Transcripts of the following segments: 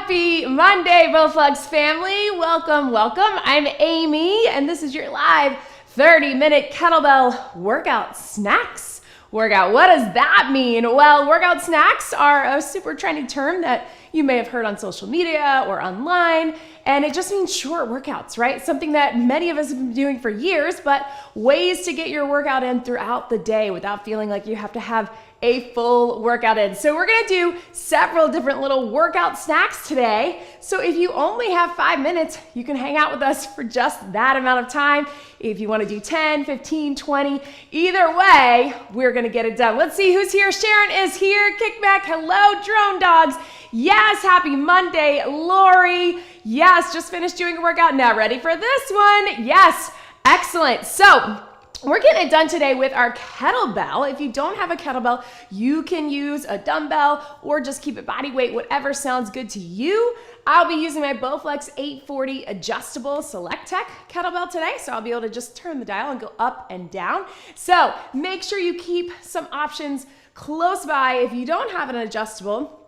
Happy Monday, Bowflex family. Welcome, welcome. I'm Amy, and this is your live 30-minute kettlebell workout snacks workout. What does that mean? Well, workout snacks are a super trendy term that you may have heard on social media or online, and it just means short workouts, right? Something that many of us have been doing for years, but ways to get your workout in throughout the day without feeling like you have to have a full workout in. So we're gonna do several different little workout snacks today. So if you only have 5 minutes, you can hang out with us for just that amount of time. If you wanna do 10, 15, 20, either way, we're gonna get it done. Let's see who's here. Sharon is here. Kickback, hello, drone dogs. Yes, happy Monday. Lori, yes, just finished doing a workout. Now ready for this one? Yes, excellent. So we're getting it done today with our kettlebell. If you don't have a kettlebell, you can use a dumbbell or just keep it body weight, whatever sounds good to you. I'll be using my Bowflex 840 adjustable Select Tech kettlebell today, so I'll be able to just turn the dial and go up and down. So make sure you keep some options close by if you don't have an adjustable,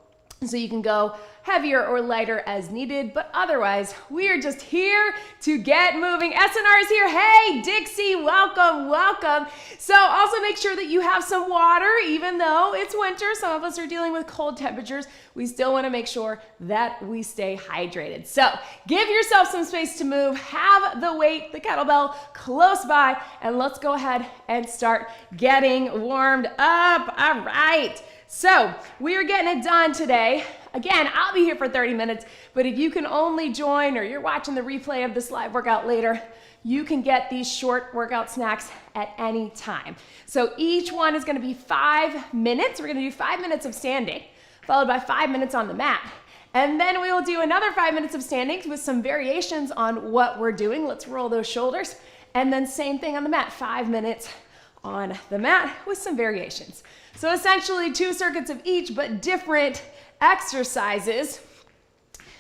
so you can go heavier or lighter as needed, but otherwise, we are just here to get moving. SNR is here. Hey, Dixie, welcome, welcome. So also make sure that you have some water, even though it's winter. Some of us are dealing with cold temperatures. We still wanna make sure that we stay hydrated. So give yourself some space to move, have the weight, the kettlebell close by, and let's go ahead and start getting warmed up. All right. So we are getting it done today. Again, I'll be here for 30 minutes, but if you can only join or you're watching the replay of this live workout later, you can get these short workout snacks at any time. So each one is gonna be 5 minutes. We're gonna do 5 minutes of standing, followed by 5 minutes on the mat. And then we will do another 5 minutes of standing with some variations on what we're doing. Let's roll those shoulders. And then same thing on the mat, 5 minutes on the mat with some variations. So essentially 2 circuits of each, but different exercises.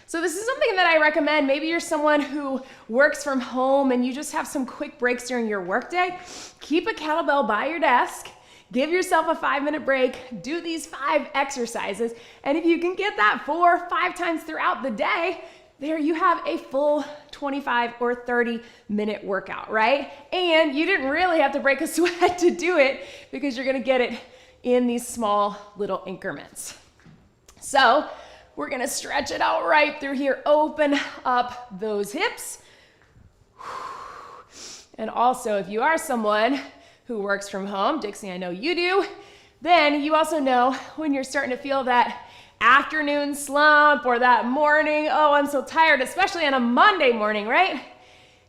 So this is something that I recommend. Maybe you're someone who works from home and you just have some quick breaks during your workday. Keep a kettlebell by your desk. Give yourself a 5-minute break. Do these 5 exercises. And if you can get that 4 or 5 times throughout the day, there you have a full 25 or 30-minute workout, right? And you didn't really have to break a sweat to do it because you're gonna get it in these small little increments. So we're gonna stretch it out right through here. Open up those hips. And also, if you are someone who works from home, Dixie, I know you do, then you also know when you're starting to feel that afternoon slump or that morning, oh, I'm so tired, especially on a Monday morning, right?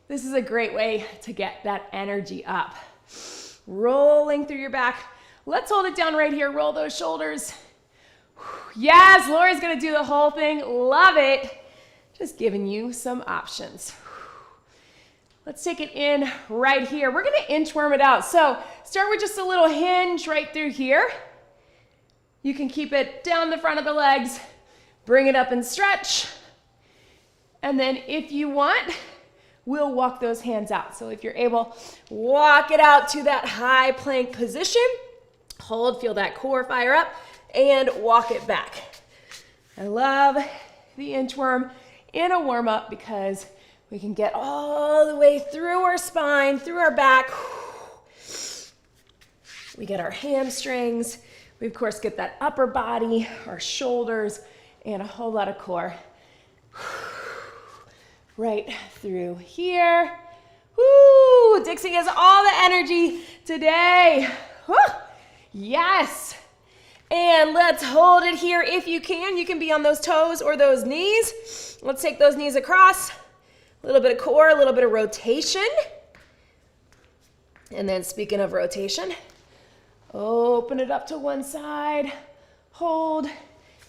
This is a great way to get that energy up. Rolling through your back. Let's hold it down right here. Roll those shoulders. Yes, Lori's gonna do the whole thing. Love it. Just giving you some options. Let's take it in right here. We're gonna inchworm it out. So start with just a little hinge right through here. You can keep it down the front of the legs, bring it up and stretch. And then if you want, we'll walk those hands out. So if you're able, walk it out to that high plank position. Hold, feel that core fire up, and walk it back. I love the inchworm in a warm-up because we can get all the way through our spine, through our back. We get our hamstrings. We, of course, get that upper body, our shoulders, and a whole lot of core. Right through here. Woo! Dixie has all the energy today. Woo! Yes. And let's hold it here if you can. You can be on those toes or those knees. Let's take those knees across. A little bit of core, a little bit of rotation. And then speaking of rotation, open it up to one side. Hold.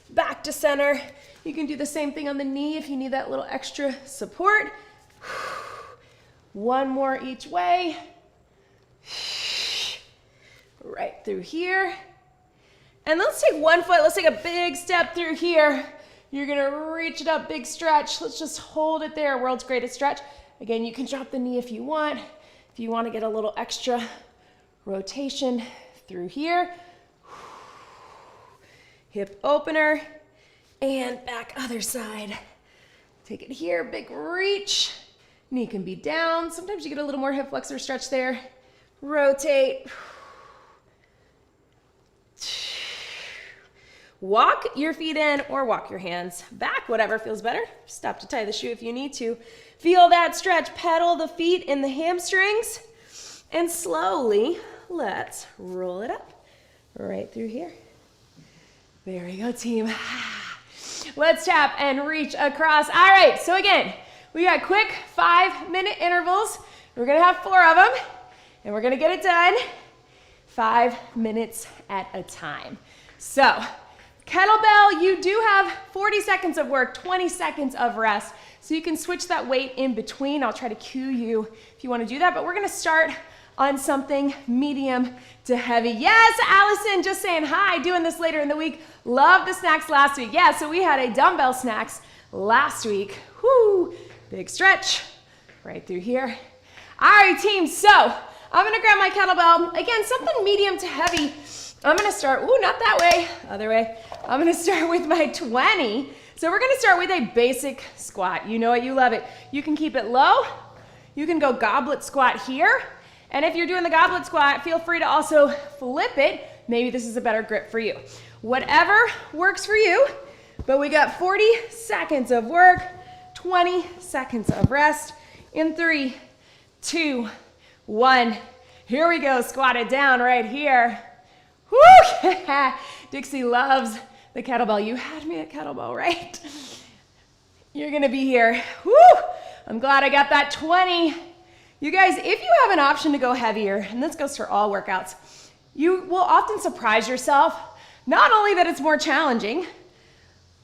Back to center. You can do the same thing on the knee if you need that little extra support. One more each way. Right through here. And let's take one foot, let's take a big step through here. You're gonna reach it up, big stretch. Let's just hold it there, world's greatest stretch. Again, you can drop the knee if you want. If you want to get a little extra rotation through here. Hip opener. And back other side. Take it here, big reach. Knee can be down. Sometimes you get a little more hip flexor stretch there. Rotate. Walk your feet in or walk your hands back, whatever feels better. Stop to tie the shoe if you need to. Feel that stretch. Pedal the feet in the hamstrings. And slowly, let's roll it up right through here. There we go, team. Let's tap and reach across. All right, so again, we got quick 5-minute intervals. We're gonna have 4 of them, and we're gonna get it done 5 minutes at a time. So, kettlebell, you do have 40 seconds of work, 20 seconds of rest, so you can switch that weight in between. I'll try to cue you if you wanna do that, but we're gonna start on something medium to heavy. Yes, Allison, just saying hi, doing this later in the week. Love the snacks last week. Yeah, so we had a dumbbell snacks last week. Whoo, big stretch right through here. All right, team, so I'm gonna grab my kettlebell. Again, something medium to heavy. I'm gonna start, not that way, other way. I'm gonna start with my 20. So we're gonna start with a basic squat. You know it, you love it. You can keep it low. You can go goblet squat here. And if you're doing the goblet squat, feel free to also flip it. Maybe this is a better grip for you. Whatever works for you, but we got 40 seconds of work, 20 seconds of rest in 3, 2, 1. Here we go, squat it down right here. Woo! Dixie loves the kettlebell. You had me at kettlebell, right? You're gonna be here. Woo! I'm glad I got that 20. You guys, if you have an option to go heavier, and this goes for all workouts, you will often surprise yourself, not only that it's more challenging,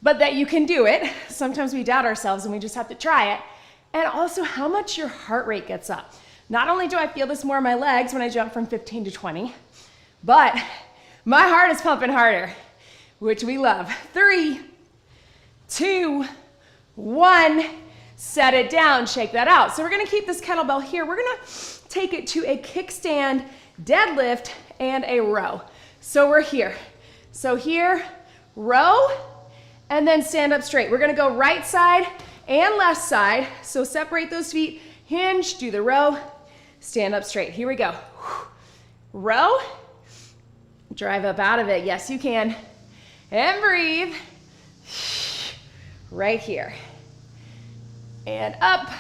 but that you can do it. Sometimes we doubt ourselves and we just have to try it. And also how much your heart rate gets up. Not only do I feel this more in my legs when I jump from 15 to 20, but my heart is pumping harder, which we love. 3, 2, 1. Set it down, shake that out. So we're gonna keep this kettlebell here. We're gonna take it to a kickstand, deadlift, and a row. So we're here. So here, row, and then stand up straight. We're gonna go right side and left side. So separate those feet, hinge, do the row, stand up straight. Here we go. Row, drive up out of it. Yes, you can. And breathe. Right here. And up.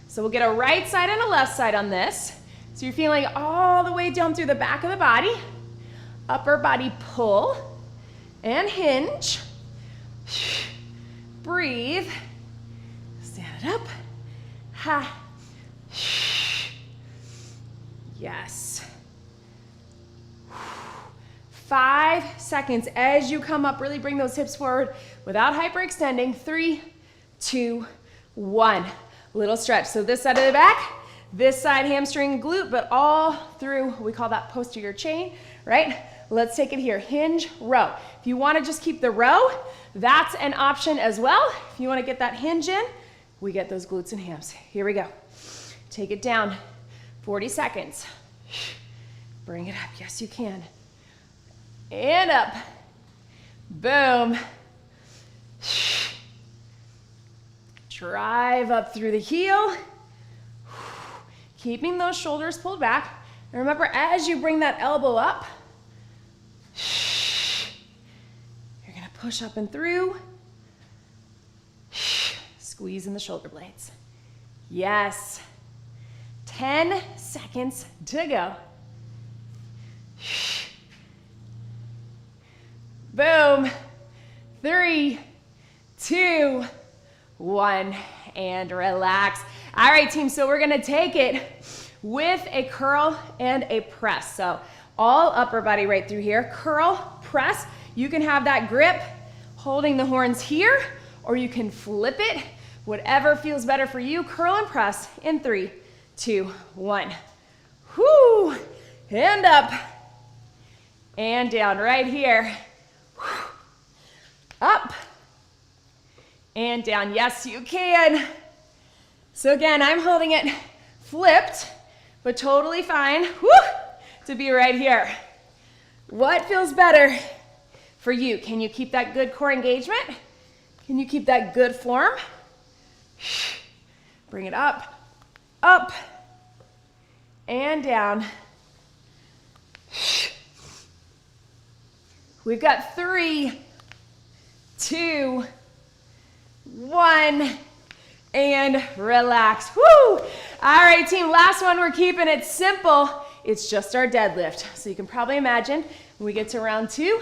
So we'll get a right side and a left side on this. So you're feeling all the way down through the back of the body. Upper body pull and hinge. Breathe. Stand it up. Ha. Yes. 5 seconds. As you come up, really bring those hips forward without hyperextending. 3, 2, 1. Little stretch. So this side of the back, this side hamstring glute, but all through, we call that posterior chain, right? Let's take it here. Hinge, row. If you want to just keep the row, that's an option as well. If you want to get that hinge in, we get those glutes and hams. Here we go. Take it down. 40 seconds. Bring it up. Yes, you can. And up. Boom. Drive up through the heel. Keeping those shoulders pulled back. And remember, as you bring that elbow up, you're gonna push up and through. Squeeze in the shoulder blades. Yes. 10 seconds to go. Boom. 3, 2, 1, and relax. All right, team, so we're gonna take it with a curl and a press. So all upper body right through here. Curl, press. You can have that grip holding the horns here, or you can flip it. Whatever feels better for you. Curl and press in 3, 2, 1. Whoo! And up. And down right here. Up and down. Yes, you can. So again, I'm holding it flipped, but totally fine to be right here. What feels better for you. Can you keep that good core engagement? Can you keep that good form? Bring it up, up, and down. We've got 3, 2, 1, and relax. Woo! All right, team, last one. We're keeping it simple. It's just our deadlift. So you can probably imagine when we get to round 2,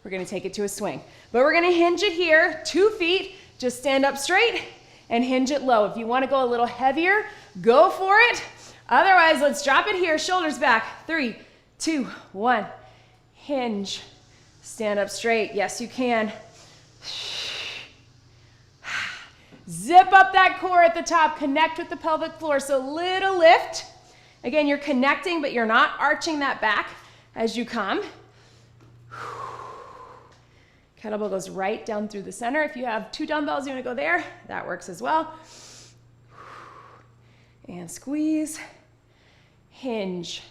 we're gonna take it to a swing. But we're gonna hinge it here, 2 feet, just stand up straight and hinge it low. If you wanna go a little heavier, go for it. Otherwise, let's drop it here, shoulders back. 3, 2, 1, hinge. Stand up straight, yes you can. Zip up that core at the top, connect with the pelvic floor, so little lift. Again, you're connecting, but you're not arching that back as you come. Kettlebell goes right down through the center. If you have 2 dumbbells, you wanna go there, that works as well. And squeeze, hinge.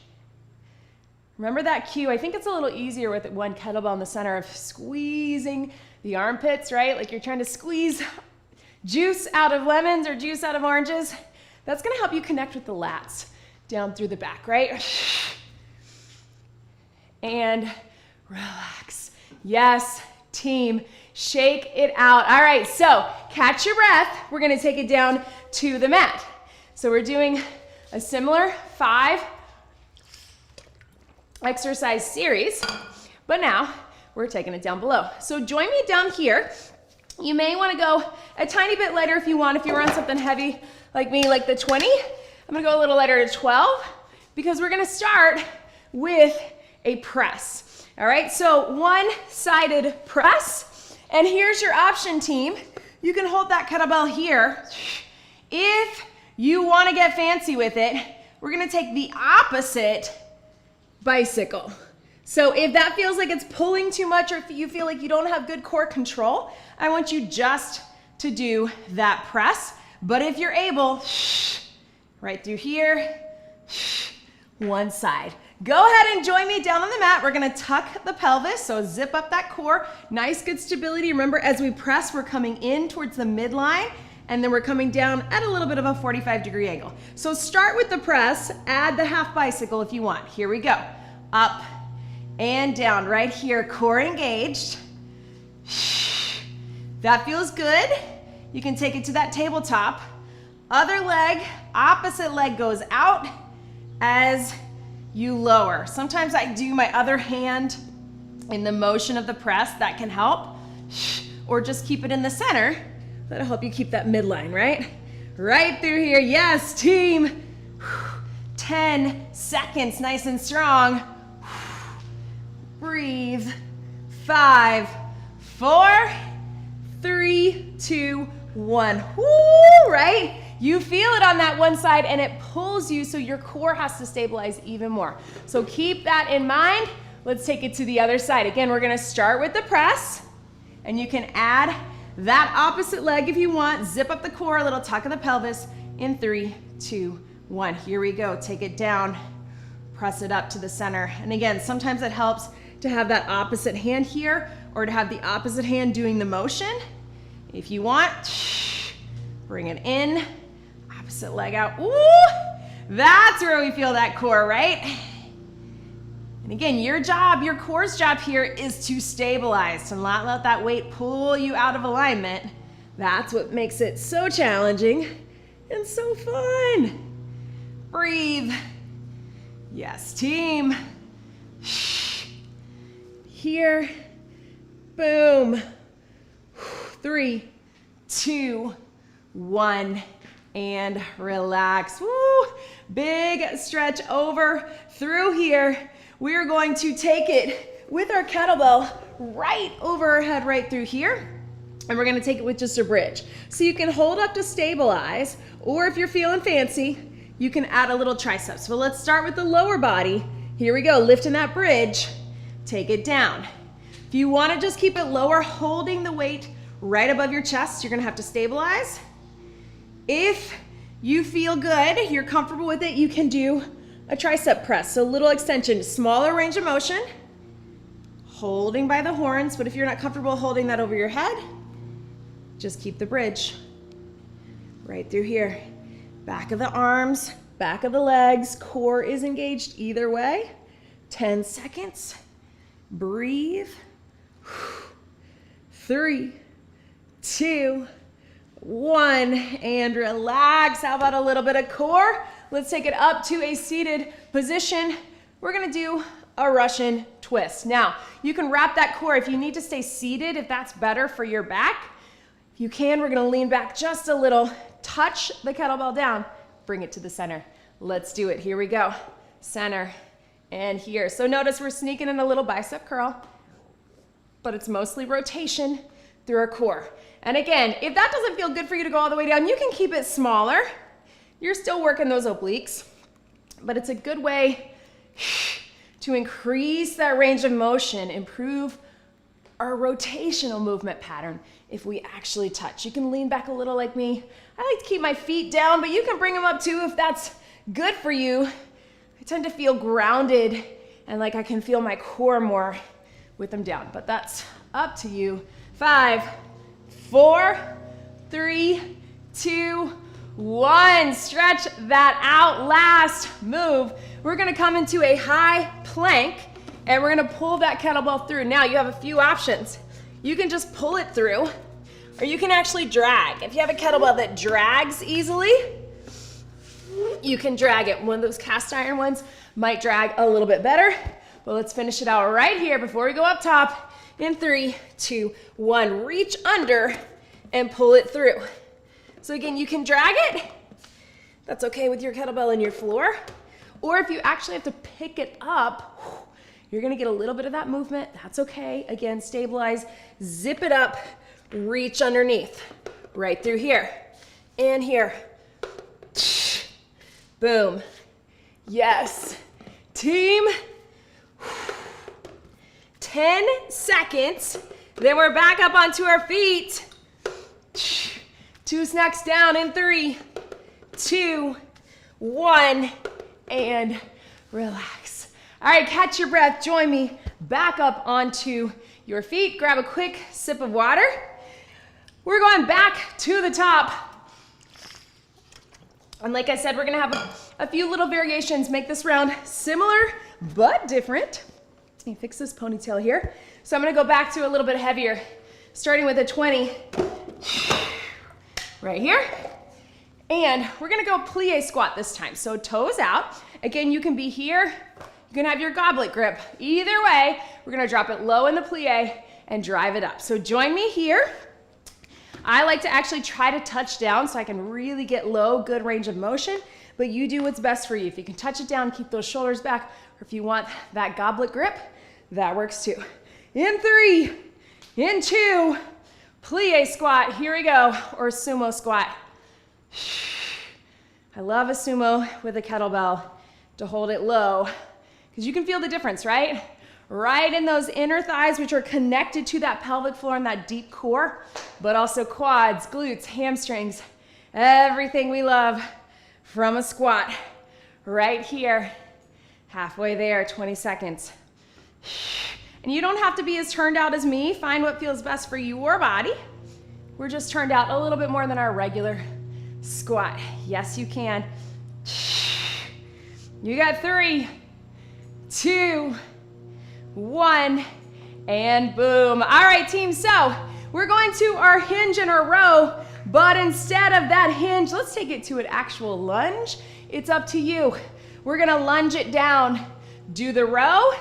Remember that cue. I think it's a little easier with one kettlebell in the center of squeezing the armpits, right? Like you're trying to squeeze juice out of lemons or juice out of oranges. That's gonna help you connect with the lats down through the back, right? And relax. Yes, team, shake it out. All right, so catch your breath. We're gonna take it down to the mat. So we're doing a similar 5 exercise series, but now we're taking it down below. So join me down here. You may want to go a tiny bit lighter if you want. If you were on something heavy like me, like the 20, I'm gonna go a little lighter to 12 because we're gonna start with a press. All right, so one-sided press. And here's your option, team. You can hold that kettlebell here. If you want to get fancy with it, we're gonna take the opposite bicycle. So if that feels like it's pulling too much or if you feel like you don't have good core control, I want you just to do that press. But if you're able, right through here, one side. Go ahead and join me down on the mat. We're gonna tuck the pelvis, so zip up that core. Nice, good stability. Remember, as we press, we're coming in towards the midline, and then we're coming down at a little bit of a 45-degree angle. So start with the press, add the half bicycle if you want. Here we go. Up and down, right here, core engaged. That feels good. You can take it to that tabletop. Other leg, opposite leg goes out as you lower. Sometimes I do my other hand in the motion of the press, that can help. Or just keep it in the center. That'll help you keep that midline, right? Right through here, yes, team. 10 seconds, nice and strong. Breathe. 5, 4, 3, 2, 1. Woo, right? You feel it on that one side and it pulls you, so your core has to stabilize even more. So keep that in mind. Let's take it to the other side. Again, we're gonna start with the press, and you can add that opposite leg if you want. Zip up the core, a little tuck of the pelvis in 3, 2, 1. Here we go. Take it down, press it up to the center. And again, sometimes it helps to have that opposite hand here or to have the opposite hand doing the motion. If you want, bring it in, opposite leg out. Ooh, that's where we feel that core, right? And again, your job, your core's job here is to stabilize, to not let that weight pull you out of alignment. That's what makes it so challenging and so fun. Breathe. Yes, team. Here. Boom. 3, 2, 1, and relax. Woo! Big stretch over through here. We're going to take it with our kettlebell right over our head, right through here. And we're gonna take it with just a bridge. So you can hold up to stabilize, or if you're feeling fancy, you can add a little triceps. So let's start with the lower body. Here we go, lifting that bridge, take it down. If you wanna just keep it lower, holding the weight right above your chest, you're gonna have to stabilize. If you feel good, you're comfortable with it, you can do a tricep press. So little extension, smaller range of motion. holding by the horns, but if you're not comfortable holding that over your head, just keep the bridge right through here. Back of the arms, back of the legs, core is engaged either way. 10 seconds. Breathe. 3, 2, 1, and relax. How about a little bit of core? Let's take it up to a seated position. We're gonna do a Russian twist. Now, you can wrap that core if you need to stay seated, if that's better for your back. If you can, we're gonna lean back just a little, touch the kettlebell down, bring it to the center. Let's do it, here we go. Center and here. So notice we're sneaking in a little bicep curl, but it's mostly rotation through our core. And again, if that doesn't feel good for you to go all the way down, you can keep it smaller. You're still working those obliques, but it's a good way to increase that range of motion, improve our rotational movement pattern if we actually touch. You can lean back a little like me. I like to keep my feet down, but you can bring them up too if that's good for you. I tend to feel grounded and like I can feel my core more with them down, but that's up to you. 5, 4, 3, 2, 1. Stretch that out. Last move. We're gonna come into a high plank and we're gonna pull that kettlebell through. Now you have a few options. You can just pull it through, or you can actually drag. If you have a kettlebell that drags easily, you can drag it. One of those cast iron ones might drag a little bit better, but let's finish it out right here before we go up top. In 3, 2, 1, reach under and pull it through. So again, you can drag it. That's okay with your kettlebell and your floor. Or if you actually have to pick it up, you're gonna get a little bit of that movement. That's okay. Again, stabilize, zip it up, reach underneath, right through here and here. Boom. Yes. Team. 10 seconds. Then we're back up onto our feet. 2 snacks down in 3, 2, 1, and relax. All right, catch your breath. Join me back up onto your feet. Grab a quick sip of water. We're going back to the top. And like I said, we're gonna have a few little variations. Make this round similar, but different. Let me fix this ponytail here. So I'm gonna go back to a little bit heavier, starting with a 20 right here. And we're gonna go plie squat this time. So toes out. Again, you can be here. You can have your goblet grip. Either way, we're gonna drop it low in the plie and drive it up. So join me here. I like to actually try to touch down so I can really get low, good range of motion, but you do what's best for you. If you can touch it down, keep those shoulders back, or if you want that goblet grip, that works too. In 3, in 2, plie squat, here we go, or sumo squat. I love a sumo with a kettlebell to hold it low, because you can feel the difference, right? Right in those inner thighs, which are connected to that pelvic floor and that deep core, but also quads, glutes, hamstrings, everything we love from a squat. Right here, halfway there, 20 seconds. And you don't have to be as turned out as me. Find what feels best for your body. We're just turned out a little bit more than our regular squat. Yes, you can. You got 3, 2, 1, and boom. All right, team, so we're going to our hinge and our row, but instead of that hinge, let's take it to an actual lunge. It's up to you. We're gonna lunge it down, do the row,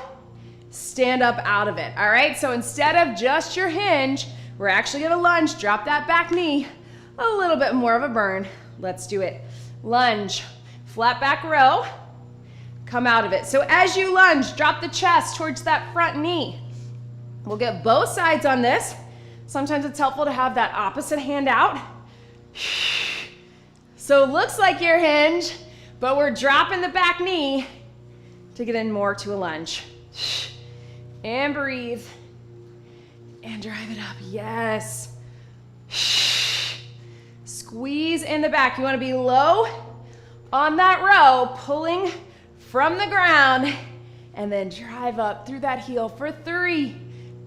stand up out of it, all right? So instead of just your hinge, we're actually gonna lunge, drop that back knee, a little bit more of a burn. Let's do it. Lunge, flat back row, come out of it. So as you lunge, drop the chest towards that front knee. We'll get both sides on this. Sometimes it's helpful to have that opposite hand out. So it looks like your hinge, but we're dropping the back knee to get in more to a lunge. And breathe. And drive it up. Yes. Squeeze in the back. You want to be low on that row, pulling from the ground, and then drive up through that heel for 3,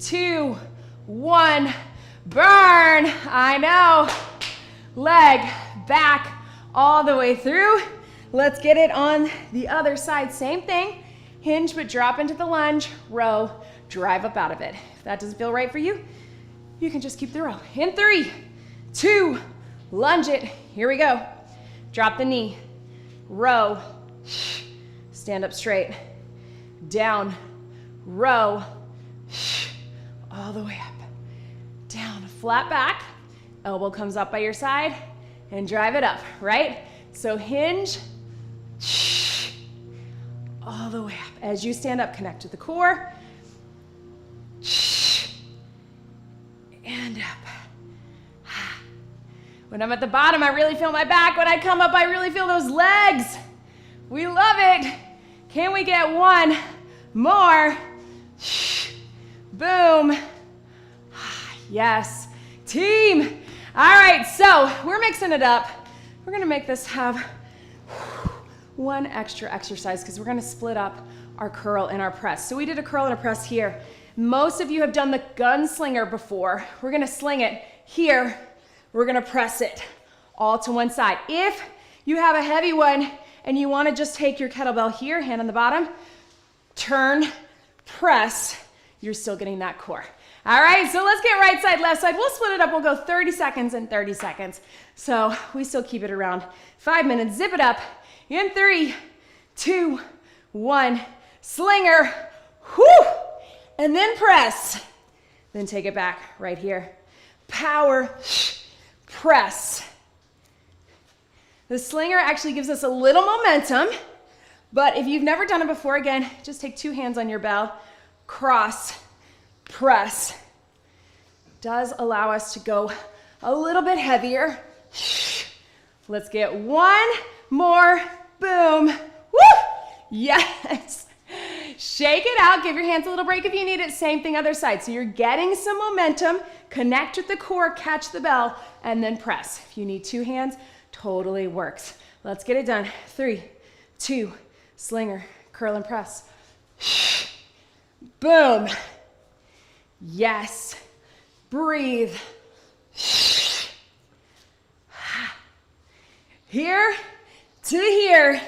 2, 1, burn. I know. Leg back all the way through. Let's get it on the other side. Same thing. Hinge, but drop into the lunge, row, drive up out of it. If that doesn't feel right for you, you can just keep the row. In 3, 2, lunge it. Here we go. Drop the knee, row, stand up straight, down, row, all the way up, down, flat back, elbow comes up by your side, and drive it up, right? So hinge, all the way up. As you stand up, connect to the core, and up. When I'm at the bottom, I really feel my back. When I come up, I really feel those legs. We love it. Can we get one more? Boom. Yes. Team. All right, so we're mixing it up. We're gonna make this have one extra exercise because we're gonna split up our curl and our press. So we did a curl and a press here. Most of you have done the gunslinger before. We're gonna sling it here. We're gonna press it all to one side. If you have a heavy one and you wanna just take your kettlebell here, hand on the bottom, turn, press, you're still getting that core. All right, so let's get right side, left side. We'll split it up. We'll go 30 seconds and 30 seconds. So we still keep it around 5 minutes. Zip it up in 3, 2, 1. Slinger, whoo, and then press. Then take it back right here. Power, press. The slinger actually gives us a little momentum, but if you've never done it before, again, just take 2 hands on your bell, cross, press. Does allow us to go a little bit heavier. Let's get one more, boom, woo, yes. Shake it out, give your hands a little break if you need it, same thing other side. So you're getting some momentum, connect with the core, catch the bell, and then press. If you need 2 hands, totally works. Let's get it done. 3, 2, slinger, curl and press. Boom. Yes. Breathe. Here to here.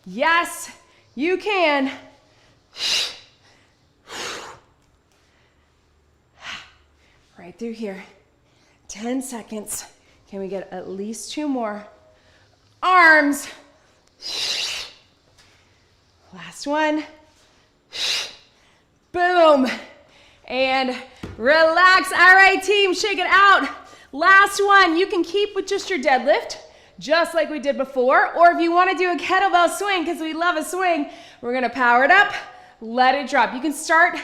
Yes, you can. Right through here. 10 seconds. Can we get at least 2 more? Arms. Last one. Boom. And relax. All right, team, shake it out. Last one. You can keep with just your deadlift, just like we did before. Or if you want to do a kettlebell swing, because we love a swing, we're going to power it up, let it drop. You can start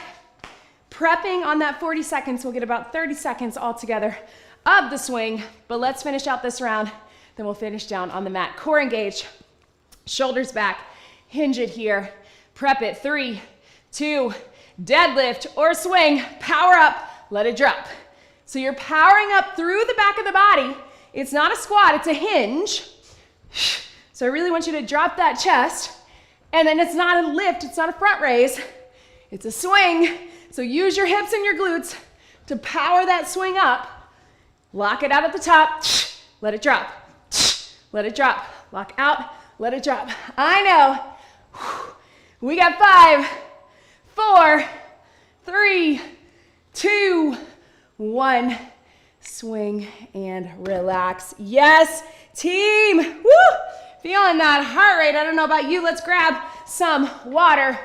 prepping on that 40 seconds. We'll get about 30 seconds altogether of the swing, but let's finish out this round. Then we'll finish down on the mat. Core engage, shoulders back, hinge it here, prep it. 3, 2, deadlift or swing, power up, let it drop. So you're powering up through the back of the body. It's not a squat, it's a hinge. So I really want you to drop that chest, and then it's not a lift, it's not a front raise, it's a swing. So use your hips and your glutes to power that swing up. Lock it out at the top, let it drop, let it drop. Lock out, let it drop. I know. We got 5, 4, 3, 2, 1. Swing and relax. Yes, team. Woo! Feeling that heart rate. I don't know about you. Let's grab some water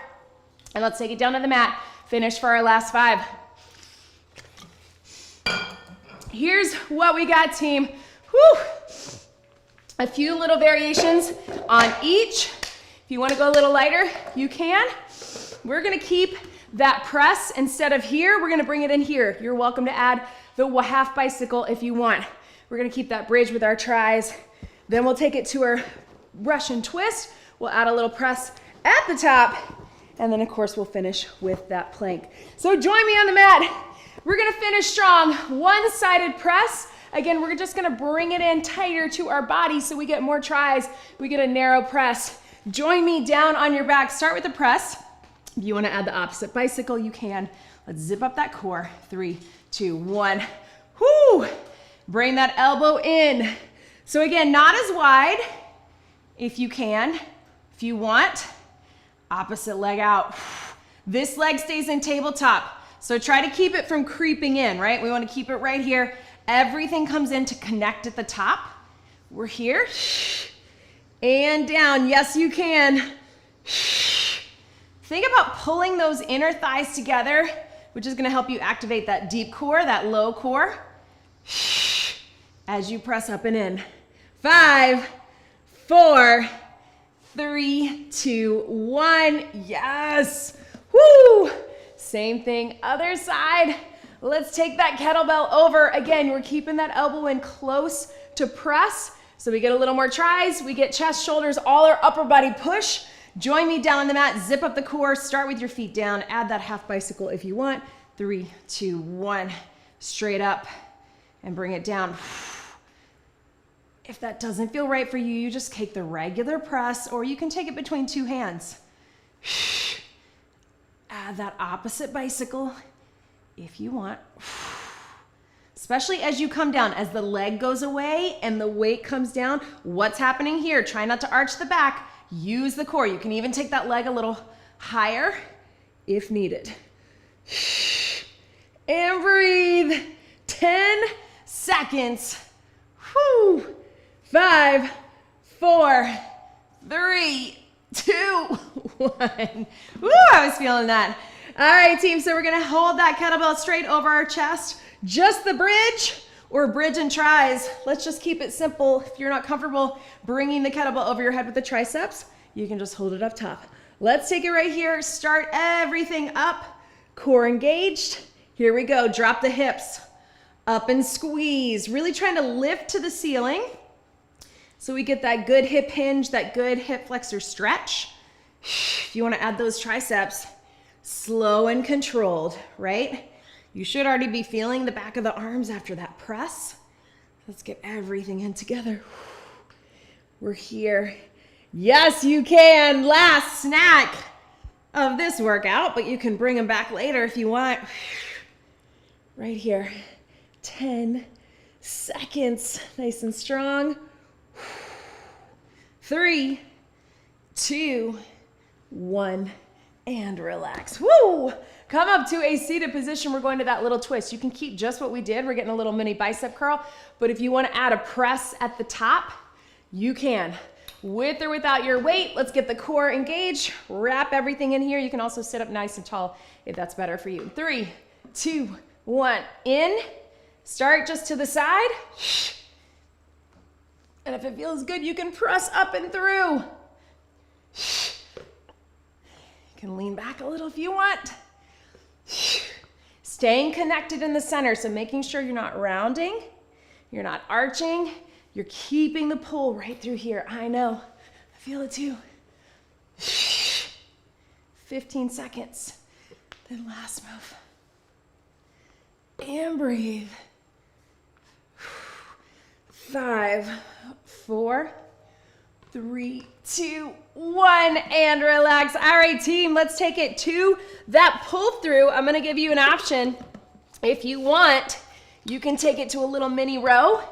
and let's take it down to the mat. Finish for our last 5. Here's what we got, team. Woo! A few little variations on each. If you want to go a little lighter, you can. We're going to keep that press. Instead of here, we're going to bring it in here. You're welcome to add the half bicycle if you want. We're going to keep that bridge with our tries. Then we'll take it to our Russian twist. We'll add a little press at the top. And then, of course, we'll finish with that plank. So join me on the mat. We're going to finish strong. One-sided press. Again, we're just going to bring it in tighter to our body so we get more tries. We get a narrow press. Join me down on your back. Start with the press. If you want to add the opposite bicycle, you can. Let's zip up that core. 3, 2, 1. Whoo! Bring that elbow in. So again, not as wide if you can. If you want, opposite leg out. This leg stays in tabletop. So try to keep it from creeping in, right? We want to keep it right here. Everything comes in to connect at the top. We're here. And down. Yes, you can. Think about pulling those inner thighs together, which is going to help you activate that deep core, that low core, as you press up and in. 5, 4, 3, 2, 1. Yes. Woo! Same thing, other side. Let's take that kettlebell over. Again, we're keeping that elbow in close to press. So we get a little more tries. We get chest, shoulders, all our upper body push. Join me down on the mat, zip up the core, start with your feet down, add that half bicycle if you want. 3, 2, 1, straight up and bring it down. If that doesn't feel right for you, you just take the regular press or you can take it between 2 hands. Add that opposite bicycle if you want. Especially as you come down, as the leg goes away and the weight comes down, what's happening here? Try not to arch the back. Use the core. You can even take that leg a little higher if needed. And breathe. 10 seconds. Whew. 5, 4, 3, 2, 1. Woo, I was feeling that. All right, team, so we're gonna hold that kettlebell straight over our chest. Just the bridge or bridge and tries. Let's just keep it simple. If you're not comfortable bringing the kettlebell over your head with the triceps, you can just hold it up top. Let's take it right here. Start everything up. Core engaged. Here we go. Drop the hips. Up and squeeze. Really trying to lift to the ceiling so we get that good hip hinge, that good hip flexor stretch. If you want to add those triceps, slow and controlled, right? You should already be feeling the back of the arms after that press. Let's get everything in together. We're here. Yes, you can. Last snack of this workout, but you can bring them back later if you want. Right here. 10 seconds. Nice and strong. 3, 2, 1, and relax. Woo! Come up to a seated position. We're going to that little twist. You can keep just what we did. We're getting a little mini bicep curl, but if you want to add a press at the top, you can. With or without your weight, let's get the core engaged. Wrap everything in here. You can also sit up nice and tall if that's better for you. 3, 2, 1, in. Start just to the side. And if it feels good, you can press up and through. You can lean back a little if you want. Staying connected in the center, so making sure you're not rounding, you're not arching, you're keeping the pull right through here. I know, I feel it too. 15 seconds, then last move. And breathe. 5, 4, 3, 2, 1, and relax. All right, team, let's take it to that pull through. I'm gonna give you an option. If you want, you can take it to a little mini row,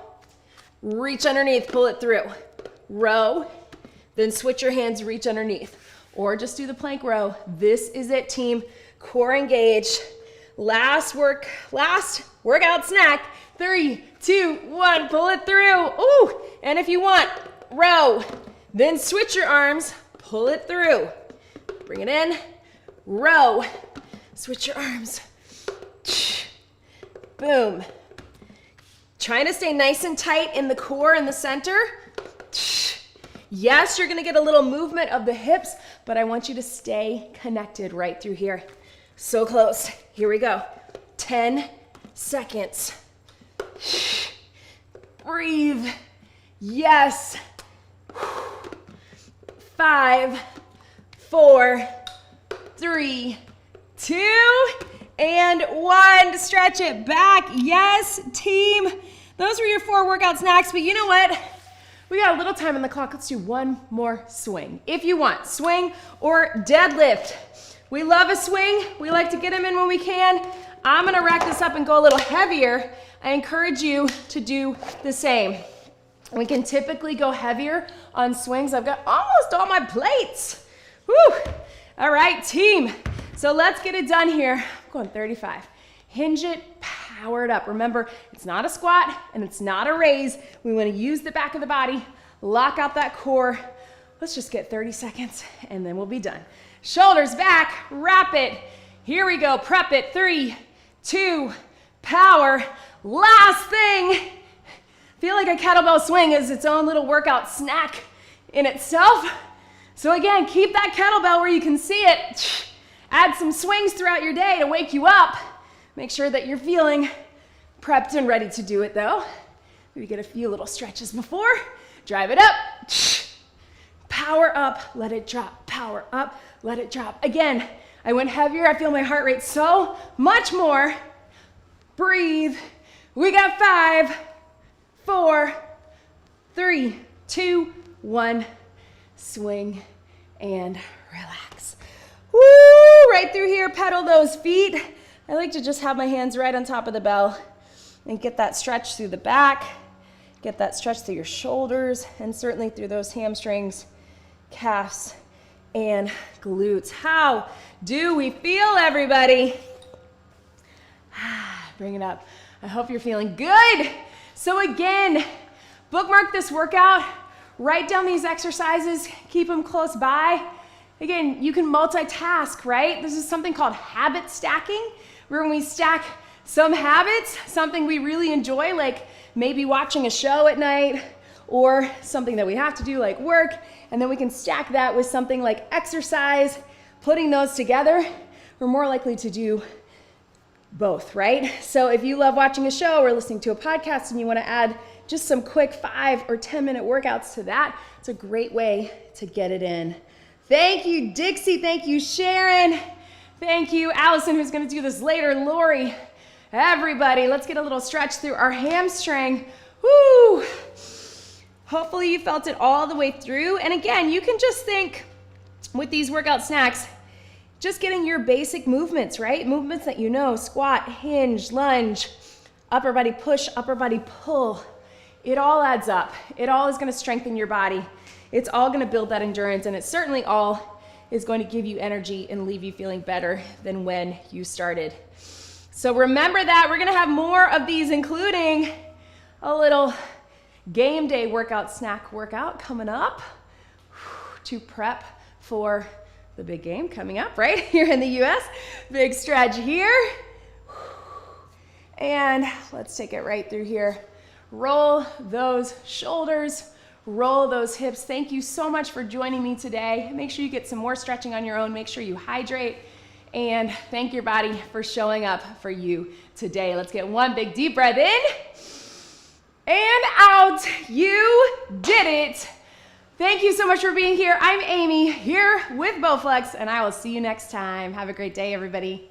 reach underneath, pull it through. Row, then switch your hands, reach underneath. Or just do the plank row. This is it, team. Core engaged. Last workout snack. 3, 2, 1, pull it through. Ooh, and if you want, row. Then switch your arms, pull it through. Bring it in, row. Switch your arms. Boom. Trying to stay nice and tight in the core in the center. Yes, you're gonna get a little movement of the hips, but I want you to stay connected right through here. So close. Here we go. 10 seconds. Breathe. Yes. 5, 4, 3, 2, and 1. Stretch it back. Yes, team. Those were your 4 workout snacks, but you know what? We got a little time on the clock. Let's do one more swing. If you want, swing or deadlift. We love a swing. We like to get them in when we can. I'm gonna rack this up and go a little heavier. I encourage you to do the same. We can typically go heavier on swings. I've got almost all my plates. Woo! All right, team. So let's get it done here. I'm going 35. Hinge it, power it up. Remember, it's not a squat and it's not a raise. We want to use the back of the body, lock out that core. Let's just get 30 seconds and then we'll be done. Shoulders back, wrap it. Here we go, prep it. 3, 2, power. Last thing. Feel like a kettlebell swing is its own little workout snack in itself. So again, keep that kettlebell where you can see it. Add some swings throughout your day to wake you up. Make sure that you're feeling prepped and ready to do it though. Maybe get a few little stretches before. Drive it up. Power up, let it drop. Power up, let it drop. Again, I went heavier. I feel my heart rate so much more. Breathe. We got 5, 4, 3, 2, 1. Swing and relax. Woo! Right through here, pedal those feet. I like to just have my hands right on top of the bell and get that stretch through the back, get that stretch through your shoulders, and certainly through those hamstrings, calves, and glutes. How do we feel, everybody? Bring it up. I hope you're feeling good. So again, bookmark this workout, write down these exercises, keep them close by. Again, you can multitask, right? This is something called habit stacking, where when we stack some habits, something we really enjoy, like maybe watching a show at night, or something that we have to do like work, and then we can stack that with something like exercise, putting those together, we're more likely to do both, right? So if you love watching a show or listening to a podcast and you want to add just some quick 5 or 10 minute workouts to that, it's a great way to get it in. Thank you, Dixie. Thank you, Sharon. Thank you, Allison, who's going to do this later. Lori, everybody, let's get a little stretch through our hamstring. Woo! Hopefully you felt it all the way through. And again, you can just think with these workout snacks, just getting your basic movements, right? Movements that you know, squat, hinge, lunge, upper body push, upper body pull. It all adds up. It all is going to strengthen your body. It's all going to build that endurance, and it certainly all is going to give you energy and leave you feeling better than when you started. So remember that. We're going to have more of these, including a little game day workout, snack workout coming up to prep for the big game coming up right here in the US. Big stretch here. And let's take it right through here. Roll those shoulders, roll those hips. Thank you so much for joining me today. Make sure you get some more stretching on your own. Make sure you hydrate and thank your body for showing up for you today. Let's get one big deep breath in and out. You did it. Thank you so much for being here. I'm Amy here with Bowflex, and I will see you next time. Have a great day, everybody.